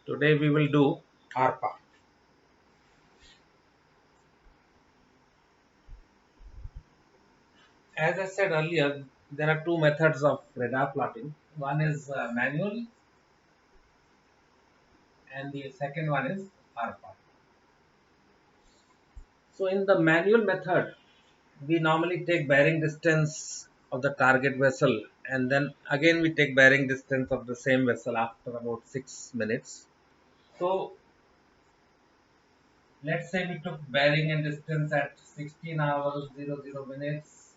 Today we will do ARPA. As I said earlier, there are two methods of radar plotting. One is manual and the second one is ARPA. So in the manual method, we normally take bearing distance of the target vessel and then again we take bearing distance of the same vessel after about 6 minutes. So let's say we took bearing and distance at 16 hours 00 minutes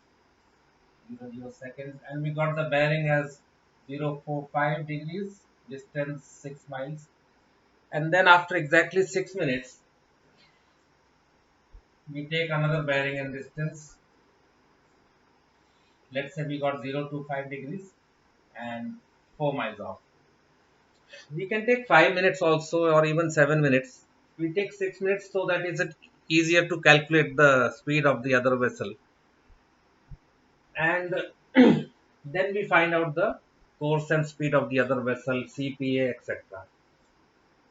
00 seconds and we got the bearing as 045 degrees, distance 6 miles, and then after exactly 6 minutes we take another bearing and distance. Let's say we got 025 degrees and 4 miles off. We can take 5 minutes also or even 7 minutes. We take 6 minutes so that it's easier to calculate the speed of the other vessel, and then we find out the course and speed of the other vessel, CPA, etc.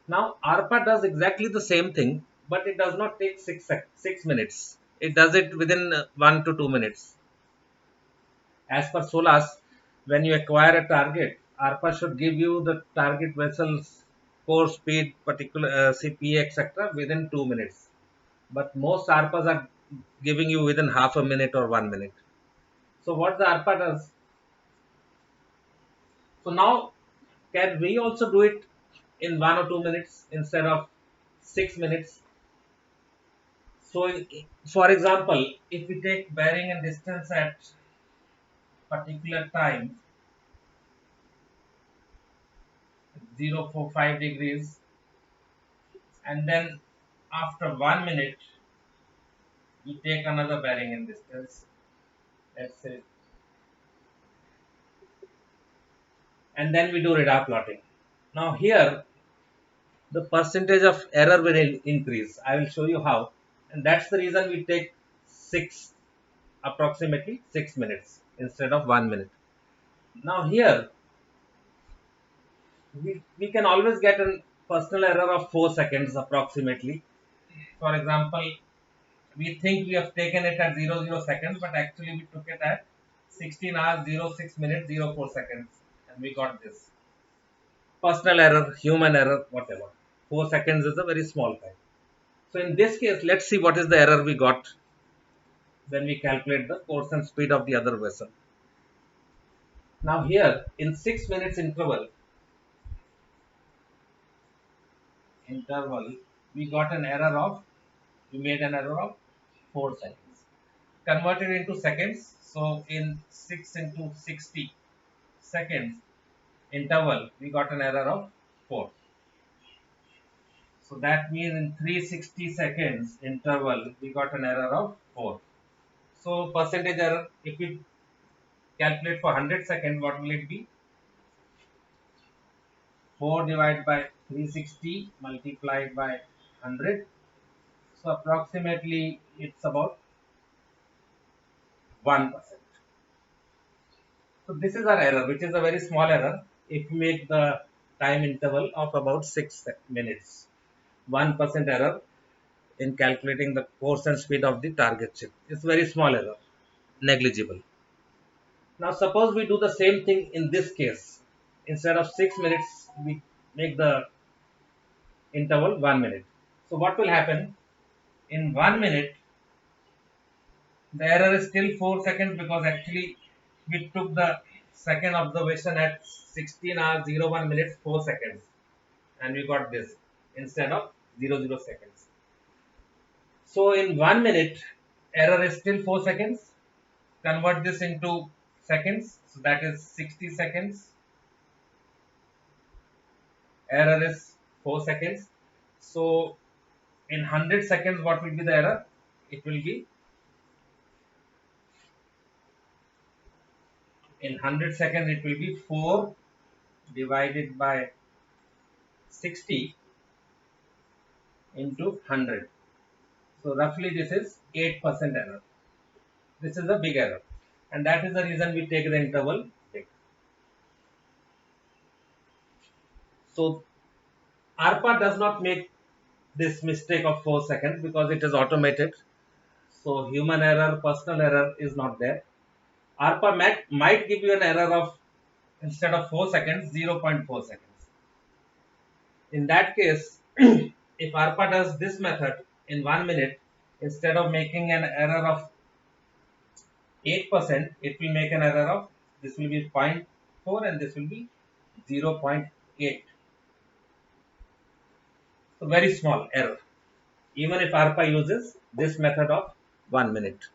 Now, ARPA does exactly the same thing, but it does not take 6 minutes. It does it within 1 to 2 minutes. As per SOLAS, when you acquire a target, ARPA should give you the target vessel's course speed, particular CPA, etc. within 2 minutes. But most ARPAs are giving you within half a minute or 1 minute. So what the ARPA does? So now, can we also do it in 1 or 2 minutes instead of 6 minutes? So, for example, if we take bearing and distance at particular time 045 degrees, and then after 1 minute we take another bearing and distance, let's say, and then we do radar plotting. Now here the percentage of error will increase. I will show you how, and that's the reason we take approximately 6 minutes instead of 1 minute. Now here we can always get a personal error of 4 seconds approximately. For example, we think we have taken it at 00 seconds, but actually we took it at 16 hours 06 minutes 04 seconds, and we got this personal error, human error, whatever. 4 seconds is a very small time. So in this case, let's see what is the error we got when we calculate the course and speed of the other vessel. Now here in 6 minutes interval, we got an error of, we made an error of 4 seconds. Converted into seconds, so in 6 into 60 seconds interval, we got an error of 4. So that means in 360 seconds interval, we got an error of 4. So percentage error, if we calculate for 100 seconds, what will it be? 4 divided by 360 multiplied by 100. So approximately it's about 1%. So this is our error, which is a very small error. If we make the time interval of about 6 minutes, 1% error in calculating the course and speed of the target ship. It's very small error, negligible. Now suppose we do the same thing in this case. Instead of 6 minutes, we make the interval 1 minute. So what will happen? In 1 minute, the error is still 4 seconds because actually we took the second observation at 16 hours 01 minutes 4 seconds, and we got this instead of 00 seconds. So in 1 minute, error is still 4 seconds. Convert this into seconds, so that is 60 seconds. Error is 4 seconds. So in 100 seconds, what will be the error? It will be, in 100 seconds, it will be 4 divided by 60 into 100. So roughly this is 8% error. This is a big error, and that is the reason we take the interval big. So ARPA does not make this mistake of 4 seconds because it is automated. So human error, personal error is not there. ARPA might give you an error of, instead of 4 seconds, 0.4 seconds. In that case, if ARPA does this method in 1 minute, instead of making an error of 8%, it will make an error of, this will be 0.4 and this will be 0.8. So very small error, even if ARPA uses this method of 1 minute.